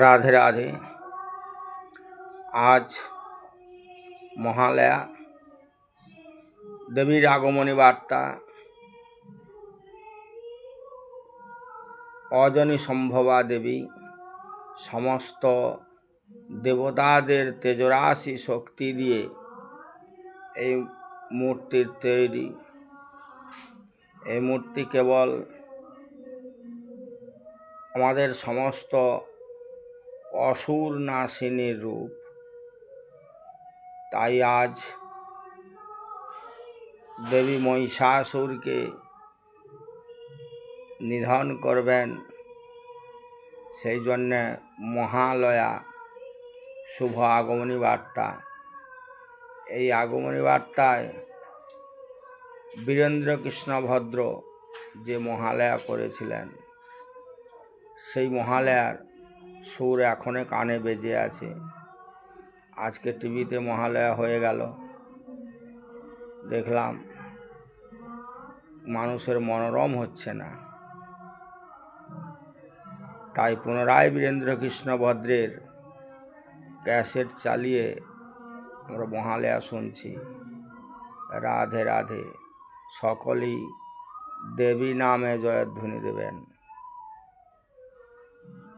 রাধে রাধে। আজ মহালয়া, দেবীর আগমনী বার্তা। অজনী সম্ভবা দেবী সমস্ত দেবতাদের তেজরাশি শক্তি দিয়ে এই মূর্তির তৈরি। এই মূর্তি কেবল আমাদের সমস্ত অসুর নাশিনীর রূপ। তাই আজ দেবী মহিষাসুরকে নিধন করবেন, সেই জন্যে মহালয়া, শুভ আগমনী বার্তা। এই আগমনী বার্তায় বীরেন্দ্রকৃষ্ণ ভদ্র যে মহালয়া করেছিলেন, সেই মহালয়ার সুর এখনো কানে বেজে আছে। আজকে টিভিতে মহালয়া হয়ে গেল, দেখলাম মানুষের মনোরম হচ্ছে না। তাই পুনরায় বীরেন্দ্রকৃষ্ণ ভদ্রের ক্যাসেট চালিয়ে আমরা মহালয়া শুনছি। রাধে রাধে। সকলেই দেবী নামে জয়ধ্বনি দেবেন।